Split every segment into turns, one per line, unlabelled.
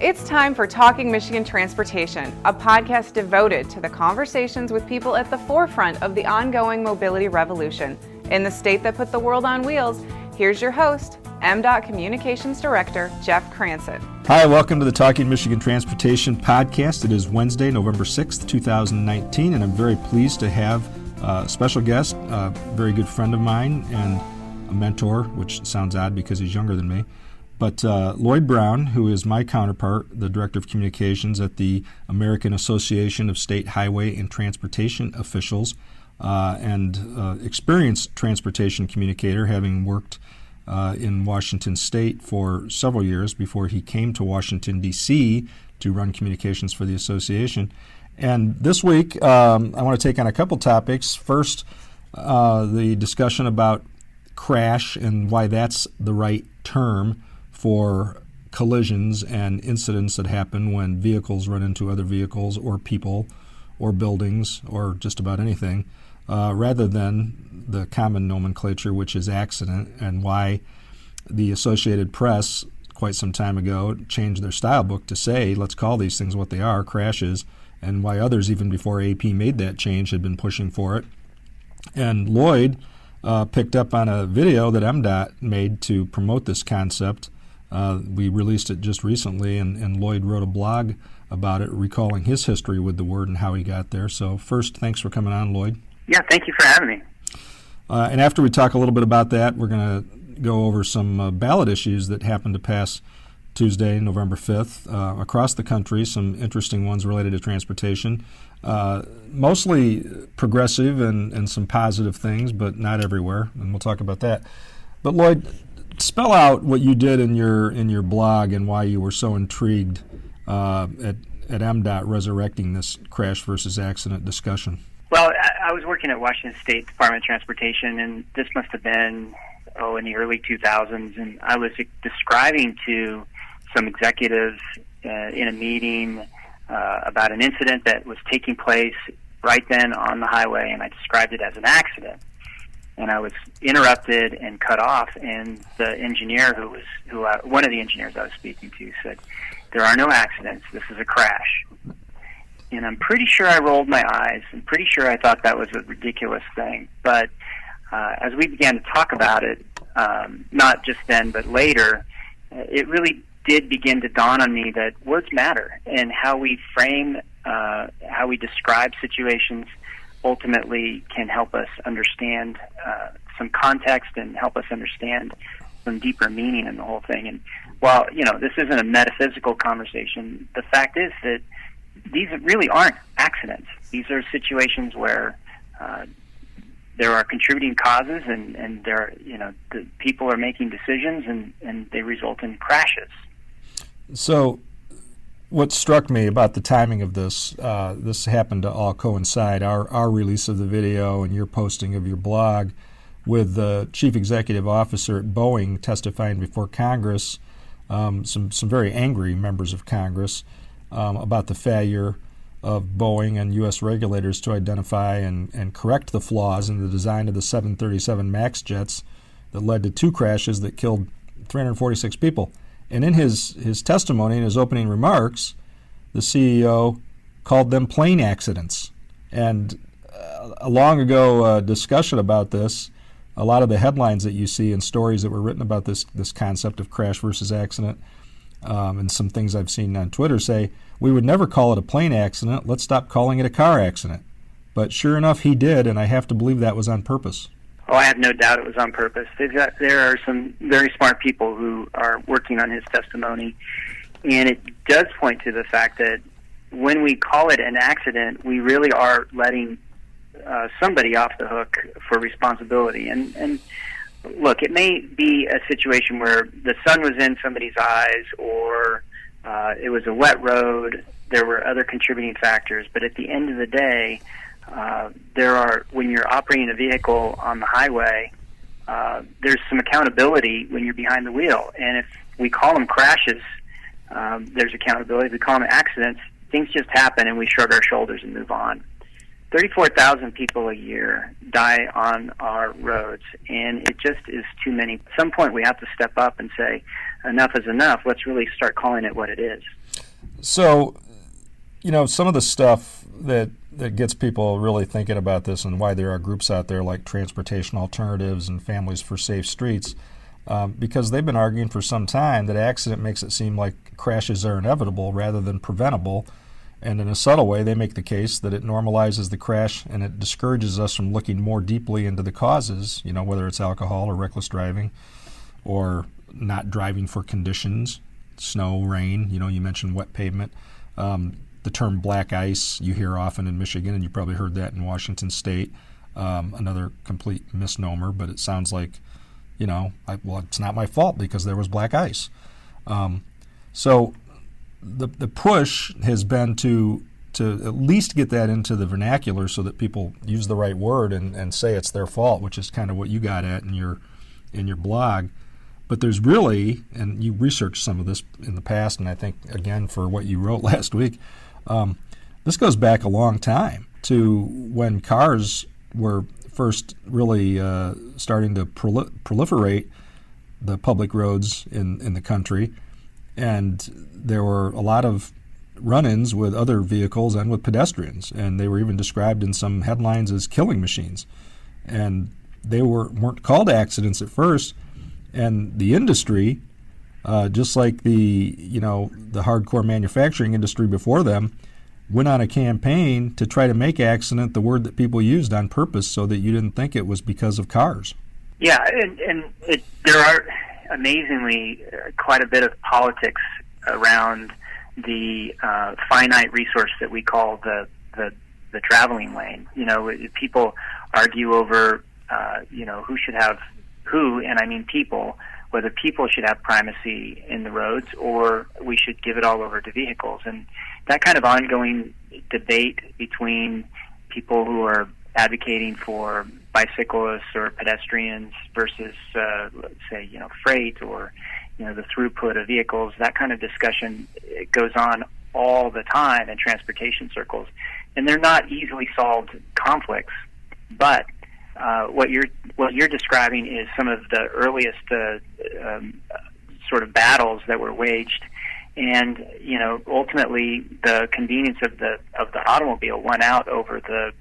It's time for Talking Michigan Transportation, a podcast devoted to the conversations with people at the forefront of the ongoing mobility revolution. In the state that put the world on wheels, here's your host, MDOT Communications Director, Jeff Cranston.
Hi, welcome to the Talking Michigan Transportation podcast. It is Wednesday, November 6th, 2019, and I'm very pleased to have a special guest, a very good friend of mine and a mentor, which sounds odd because he's younger than me. But Lloyd Brown, who is my counterpart, the Director of Communications at the American Association of State Highway and Transportation Officials, and experienced transportation communicator, having worked in Washington State for several years before he came to Washington, D.C. to run communications for the association. And this week, I want to take on a couple topics. First, the discussion about crash and why that's the right term for collisions and incidents that happen when vehicles run into other vehicles or people or buildings or just about anything, rather than the common nomenclature, which is accident, and why the Associated Press quite some time ago changed their style book to say, let's call these things what they are, crashes, and why others, even before AP made that change, had been pushing for it. And Lloyd picked up on a video that MDOT made to promote this concept. We released it just recently, and Lloyd wrote a blog about it, recalling his history with the word and how he got there. So first, thanks for coming on, Lloyd.
Yeah, thank you for having me.
And after we talk a little bit about that, we're going to go over some ballot issues that happened to pass Tuesday, November 5th, across the country, some interesting ones related to transportation. Mostly progressive and some positive things, but not everywhere, and we'll talk about that. But Lloyd, spell out what you did in your blog and why you were so intrigued at MDOT resurrecting this crash versus accident discussion.
Well, I was working at Washington State Department of Transportation, and this must have been, in the early 2000s, and I was describing to some executives in a meeting about an incident that was taking place right then on the highway, and I described it as an accident. And I was interrupted and cut off, and the engineer one of the engineers I was speaking to said, "There are no accidents. This is a crash." And I'm pretty sure I rolled my eyes. I'm pretty sure I thought that was a ridiculous thing. But as we began to talk about it, not just then but later, it really did begin to dawn on me that words matter, and how we frame, how we describe situations ultimately can help us understand some context and help us understand some deeper meaning in the whole thing. And while, this isn't a metaphysical conversation, the fact is that these really aren't accidents. These are situations where there are contributing causes, and there, the people are making decisions, and they result in crashes. So what struck me about the timing of this, this happened to all coincide, our release of the video and your posting of your blog, with the chief executive officer at Boeing testifying before Congress, some very angry members of Congress, about the failure of Boeing and U.S. regulators to identify and correct the flaws in the design of the 737 MAX jets that led to two crashes that killed 346 people. And in his testimony, in his opening remarks, the CEO called them plane accidents. And a long ago discussion about this, a lot of the headlines that you see and stories that were written about this concept of crash versus accident, and some things I've seen on Twitter say, we would never call it a plane accident, let's stop calling it a car accident. But sure enough, he did, and I have to believe that was on purpose. Oh, I have no doubt it was on purpose. There are some very smart people who are working on his testimony, and it does point to the fact that when we call it an accident, we really are letting somebody off the hook for responsibility. And look, it may be a situation where the sun was in somebody's eyes, or it was a wet road, there were other contributing factors, but at the end of the day, when you're operating a vehicle on the highway, there's some accountability when you're behind the wheel. And if we call them crashes, there's accountability. If we call them accidents, things just happen and we shrug our shoulders and move on. 34,000 people a year die on our roads, and it just is too many. At some point we have to step up and say, enough is enough. Let's really start calling it what it is.
So, some of the stuff that gets people really thinking about this and why there are groups out there like Transportation Alternatives and Families for Safe Streets, because they've been arguing for some time that accident makes it seem like crashes are inevitable rather than preventable. And in a subtle way, they make the case that it normalizes the crash and it discourages us from looking more deeply into the causes, whether it's alcohol or reckless driving or not driving for conditions, snow, rain, you mentioned wet pavement. The term black ice you hear often in Michigan, and you probably heard that in Washington State. Another complete misnomer, but it sounds like, it's not my fault because there was black ice. So the push has been to at least get that into the vernacular so that people use the right word and say it's their fault, which is kind of what you got at in your blog. But there's really, and you researched some of this in the past, and I think, again, for what you wrote last week, this goes back a long time to when cars were first really starting to proliferate the public roads in the country. And there were a lot of run-ins with other vehicles and with pedestrians, and they were even described in some headlines as killing machines. And they weren't called accidents at first, and the industry, just like the hardcore manufacturing industry before them, went on a campaign to try to make accident the word that people used on purpose so that you didn't think it was because of cars.
Yeah, and there are amazingly quite a bit of politics around the finite resource that we call the traveling lane. People argue over who, and I mean people, whether people should have primacy in the roads or we should give it all over to vehicles. And that kind of ongoing debate between people who are advocating for bicyclists or pedestrians versus, let's say, freight or, the throughput of vehicles, that kind of discussion goes on all the time in transportation circles. And they're not easily solved conflicts, but what you're describing is some of the earliest sort of battles that were waged, and ultimately the convenience of the automobile won out over the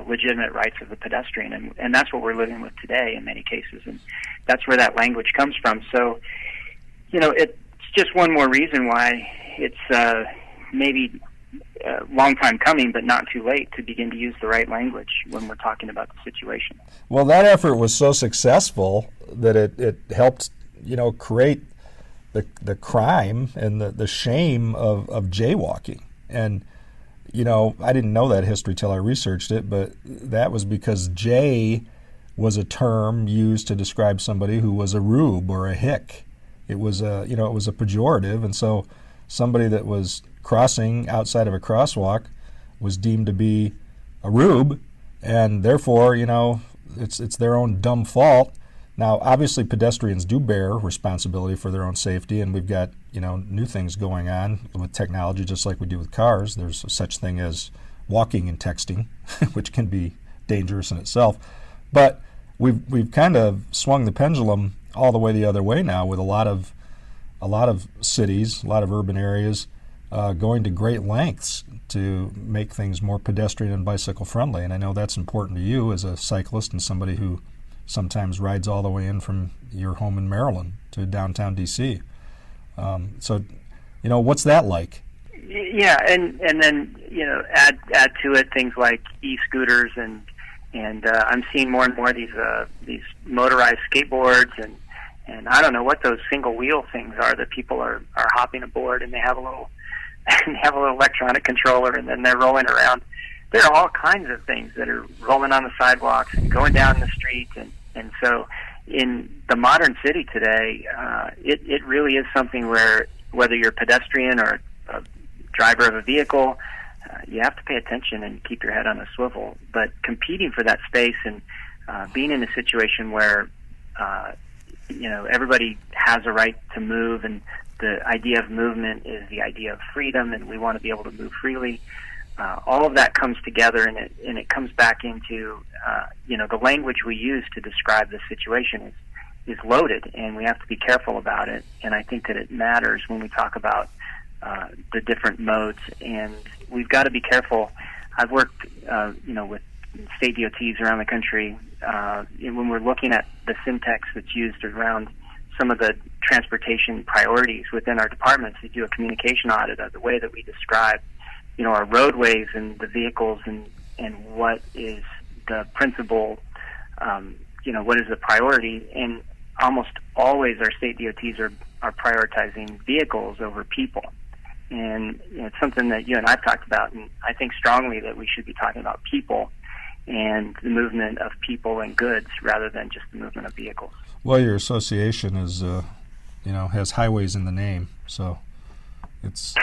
legitimate rights of the pedestrian, and that's what we're living with today in many cases, and that's where that language comes from. So it's just one more reason why it's maybe a long time coming, but not too late to begin to use the right language when we're talking about the situation.
Well, that effort was so successful that it helped, create the crime and the shame of jaywalking. And, I didn't know that history till I researched it, but that was because jay was a term used to describe somebody who was a rube or a hick. It was a pejorative, and so somebody that was crossing outside of a crosswalk was deemed to be a rube, and therefore, it's their own dumb fault. Now, obviously, pedestrians do bear responsibility for their own safety, and we've got, new things going on with technology, just like we do with cars. There's such thing as walking and texting, which can be dangerous in itself. But we've kind of swung the pendulum all the way the other way now, with a lot of cities, a lot of urban areas going to great lengths to make things more pedestrian and bicycle friendly. And I know that's important to you as a cyclist and somebody who sometimes rides all the way in from your home in Maryland to downtown D.C. So, what's that like?
Yeah, and then add to it things like e-scooters and I'm seeing more and more of these motorized skateboards and I don't know what those single wheel things are that people are hopping aboard, and they have a little electronic controller, and then they're rolling around. There are all kinds of things that are rolling on the sidewalks and going down the street, and so in the modern city today, it really is something where whether you're a pedestrian or a driver of a vehicle, you have to pay attention and keep your head on a swivel. But competing for that space and being in a situation where everybody has a right to move, and the idea of movement is the idea of freedom, and we want to be able to move freely. All of that comes together, and it comes back into the language we use to describe the situation is loaded, and we have to be careful about it. And I think that it matters when we talk about the different modes, and we've got to be careful. I've worked, with state DOTs around the country, when we're looking at the syntax that's used around some of the transportation priorities within our departments, to do a communication audit of the way that we describe, our roadways and the vehicles, and what is the principal, what is the priority. And almost always our state DOTs are prioritizing vehicles over people. And it's something that you and I've talked about, and I think strongly that we should be talking about people and the movement of people and goods rather than just the movement of vehicles.
Well, your association is, has highways in the name, so it's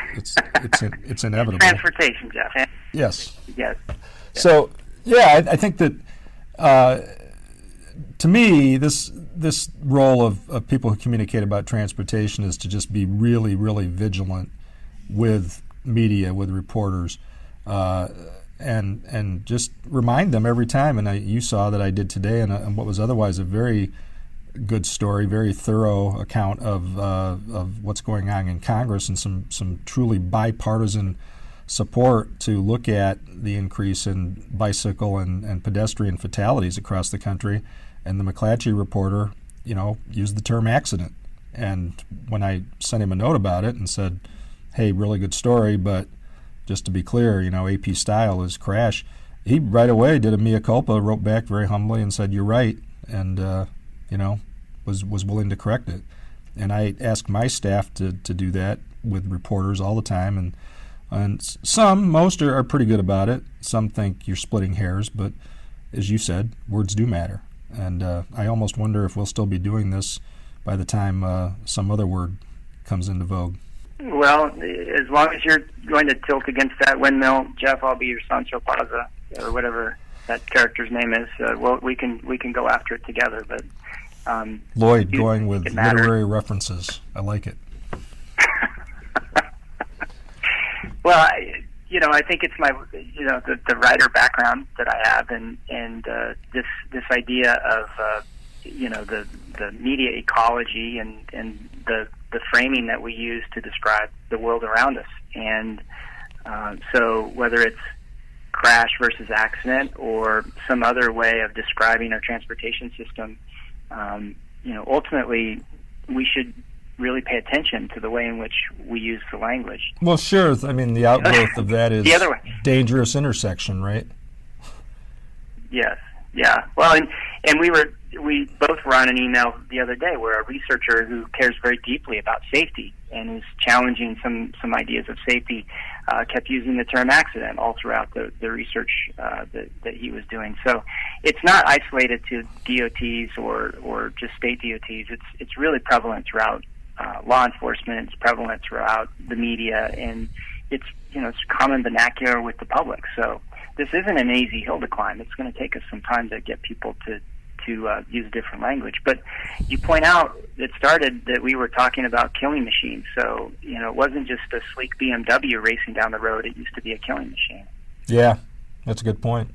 inevitable.
Transportation, Jeff.
Yes.
Yes.
So, I think that to me, this role of people who communicate about transportation is to just be really, really vigilant with media, with reporters, and just remind them every time. And you saw that I did today, and what was otherwise a very good story, very thorough account of what's going on in Congress, and some truly bipartisan support to look at the increase in bicycle and pedestrian fatalities across the country. And the McClatchy reporter, used the term accident. And when I sent him a note about it and said, hey, really good story, but just to be clear, AP style is crash, he right away did a mea culpa, wrote back very humbly and said, you're right, and was willing to correct it. And I ask my staff to do that with reporters all the time, and most are pretty good about it. Some think you're splitting hairs, but as you said, words do matter. And I almost wonder if we'll still be doing this by the time some other word comes into vogue.
Well, as long as you're going to tilt against that windmill, Jeff, I'll be your Sancho Panza, or whatever that character's name is. We can go after it together. But
Lloyd going with literary references. I like it.
Well, I think it's my, the writer background that I have, and this idea of, the media ecology and the framing that we use to describe the world around us. And so whether it's crash versus accident or some other way of describing our transportation system, ultimately we should really pay attention to the way in which we use the language.
Well, sure. I mean, the outgrowth of that is
the other way.
Dangerous intersection, right?
Yes. Yeah. Well, and we both were on an email the other day where a researcher who cares very deeply about safety and is challenging some ideas of safety kept using the term accident all throughout the research that he was doing. So it's not isolated to DOTs or just state DOTs. It's really prevalent throughout law enforcement. It's prevalent throughout the media, and it's common vernacular with the public. So this isn't an easy hill to climb. It's going to take us some time to get people to use a different language. But you point out it started that we were talking about killing machines. So, it wasn't just a sleek BMW racing down the road. It used to be a killing machine.
Yeah, that's a good point.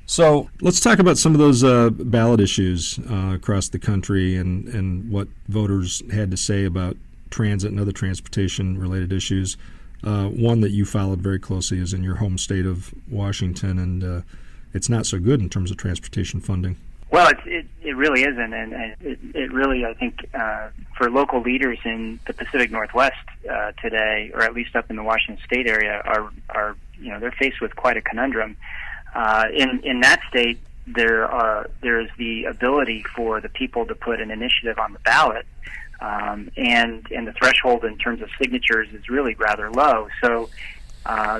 So let's talk about some of those ballot issues across the country and what voters had to say about transit and other transportation-related issues. One that you followed very closely is in your home state of Washington, and it's not so good in terms of transportation funding.
Well, it really isn't, and it really, I think, for local leaders in the Pacific Northwest today, or at least up in the Washington State area, are they're faced with quite a conundrum. In that state, there is the ability for the people to put an initiative on the ballot, and the threshold in terms of signatures is really rather low. So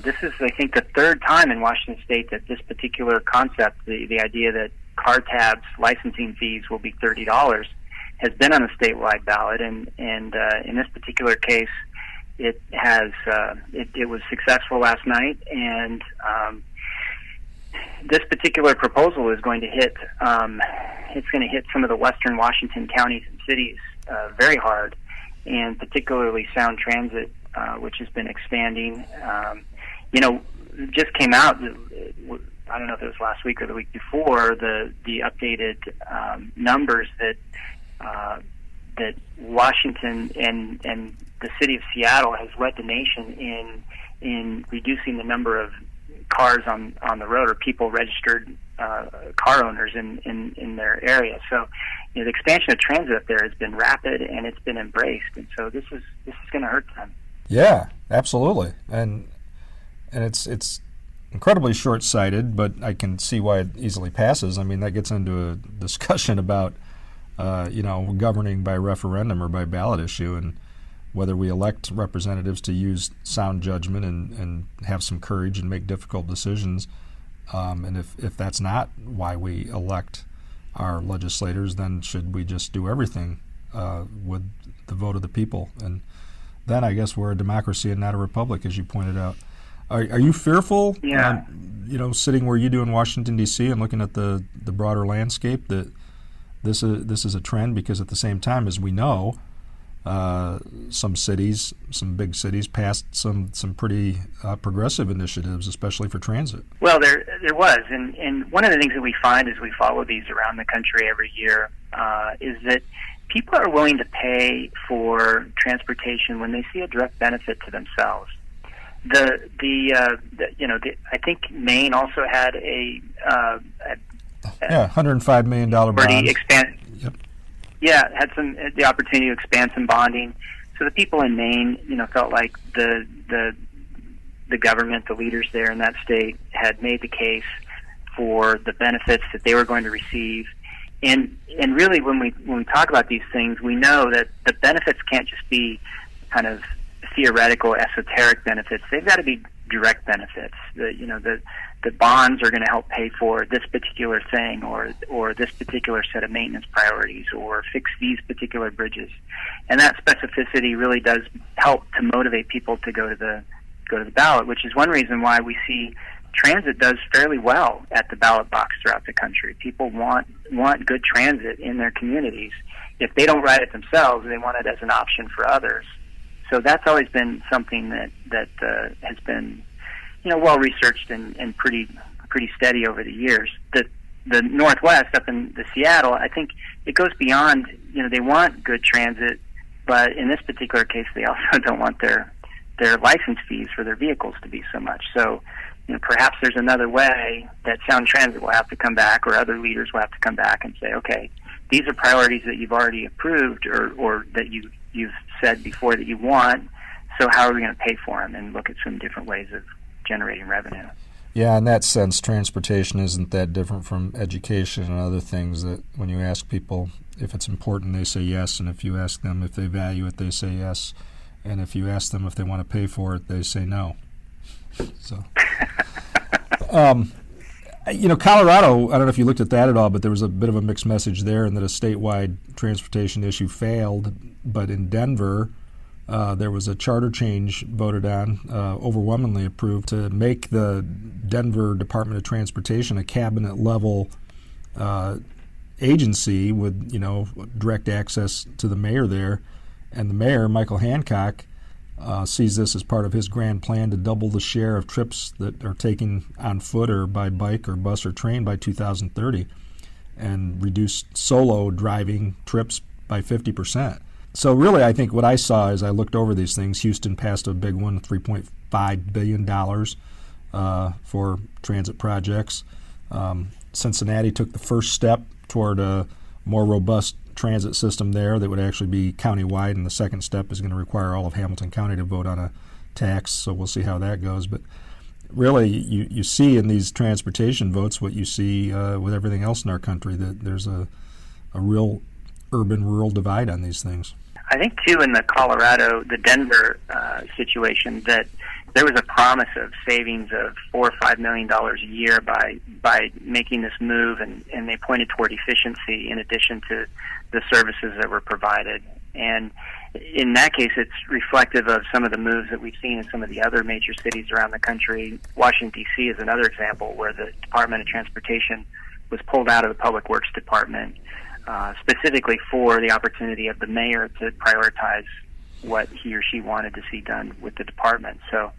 this is, I think, the third time in Washington State that this particular concept, the idea that car tabs licensing fees will be $30, has been on a statewide ballot, and in this particular case, it has it was successful last night, and this particular proposal is going to hit some of the western Washington counties and cities very hard, and particularly Sound Transit, which has been expanding. Just came out, I don't know if it was last week or the week before, the updated numbers that Washington and the city of Seattle has led the nation in reducing the number of cars on the road, or people registered car owners in their area. So, the expansion of transit up there has been rapid, and it's been embraced. And so this is going to hurt them.
Yeah, absolutely, and it's incredibly short-sighted, but I can see why it easily passes. I mean, that gets into a discussion about governing by referendum or by ballot issue, and whether we elect representatives to use sound judgment and have some courage and make difficult decisions. And if that's not why we elect our legislators, then should we just do everything with the vote of the people? And then I guess we're a democracy and not a republic, as you pointed out. Are you fearful, sitting where you do in Washington, D.C. and looking at the broader landscape, that this is a trend? Because at the same time, as we know, some big cities passed some pretty progressive initiatives, especially for transit.
Well, there was, and one of the things that we find as we follow these around the country every year is that people are willing to pay for transportation when they see a direct benefit to themselves. I think Maine also had a
$105 million bond.
Had the opportunity to expand some bonding. So the people in Maine, felt like the government, the leaders there in that state, had made the case for the benefits that they were going to receive. And really, when we talk about these things, we know that the benefits can't just be kind of theoretical, esoteric benefits. They've got to be direct benefits. The bonds are going to help pay for this particular thing, or this particular set of maintenance priorities, or fix these particular bridges. And that specificity really does help to motivate people to go to the ballot, which is one reason why we see transit does fairly well at the ballot box throughout the country. People want good transit in their communities. If they don't ride it themselves, they want it as an option for others. So that's always been something that has been, well researched and pretty steady over the years. The Northwest, up in the Seattle, I think it goes beyond. They want good transit, but in this particular case, they also don't want their license fees for their vehicles to be so much. So, perhaps there's another way that Sound Transit will have to come back, or other leaders will have to come back and say, okay, these are priorities that you've already approved, or that you've said before that you want, so how are we going to pay for them, and look at some different ways of generating revenue.
Yeah, in that sense, transportation isn't that different from education and other things, that when you ask people if it's important, they say yes, and if you ask them if they value it, they say yes, and if you ask them if they want to pay for it, they say no. So, Colorado, I don't know if you looked at that at all, but there was a bit of a mixed message there, in that a statewide transportation issue failed. But in Denver, there was a charter change voted on, overwhelmingly approved, to make the Denver Department of Transportation a cabinet-level agency with, direct access to the mayor there. And the mayor, Michael Hancock, sees this as part of his grand plan to double the share of trips that are taken on foot or by bike or bus or train by 2030, and reduce solo driving trips by 50%. So really, I think what I saw as I looked over these things, Houston passed a big one, $3.5 billion for transit projects. Cincinnati took the first step toward a more robust transit system there that would actually be countywide, and the second step is going to require all of Hamilton County to vote on a tax, so we'll see how that goes. But really, you see in these transportation votes what you see with everything else in our country, that there's a real urban-rural divide on these things.
I think, too, in the Denver situation, that there was a promise of savings of $4 or $5 million a year by making this move, and they pointed toward efficiency in addition to the services that were provided. And in that case, it's reflective of some of the moves that we've seen in some of the other major cities around the country. Washington, D.C. is another example where the Department of Transportation was pulled out of the Public Works Department, specifically for the opportunity of the mayor to prioritize what he or she wanted to see done with the department. So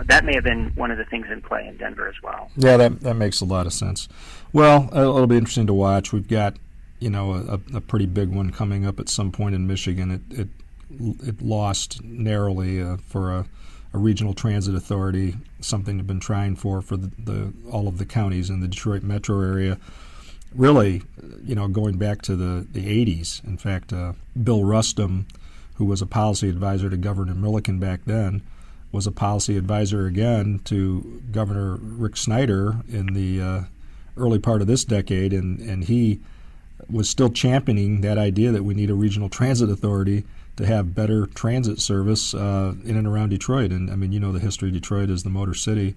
that may have been one of the things in play in Denver as well.
Yeah, that makes a lot of sense. Well, it'll be interesting to watch. We've got, a pretty big one coming up at some point in Michigan. It it lost narrowly for a regional transit authority, something they've been trying for all of the counties in the Detroit metro area. Really, going back to the 80s. In fact, Bill Rustum, who was a policy advisor to Governor Milliken back then, was a policy advisor again to Governor Rick Snyder in the early part of this decade, and he was still championing that idea that we need a regional transit authority to have better transit service in and around Detroit. And I mean, the history of Detroit is the Motor City.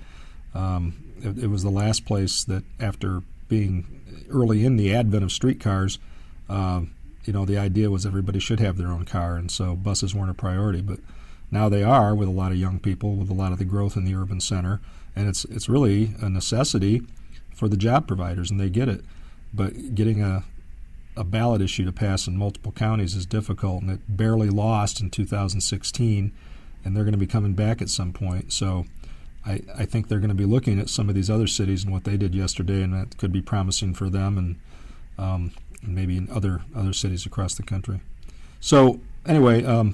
It was the last place that, after being early in the advent of streetcars, the idea was everybody should have their own car, and so buses weren't a priority. But now they are, with a lot of young people, with a lot of the growth in the urban center, and it's really a necessity for the job providers, and they get it. But getting a ballot issue to pass in multiple counties is difficult, and it barely lost in 2016, and they're going to be coming back at some point. So I think they're going to be looking at some of these other cities and what they did yesterday, and that could be promising for them and maybe in other cities across the country. So anyway,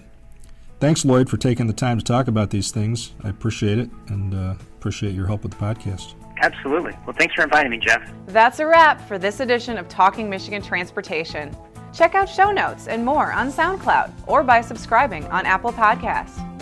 thanks, Lloyd, for taking the time to talk about these things. I appreciate it, and appreciate your help with the podcast.
Absolutely. Well, thanks for inviting me, Jeff.
That's a wrap for this edition of Talking Michigan Transportation. Check out show notes and more on SoundCloud or by subscribing on Apple Podcasts.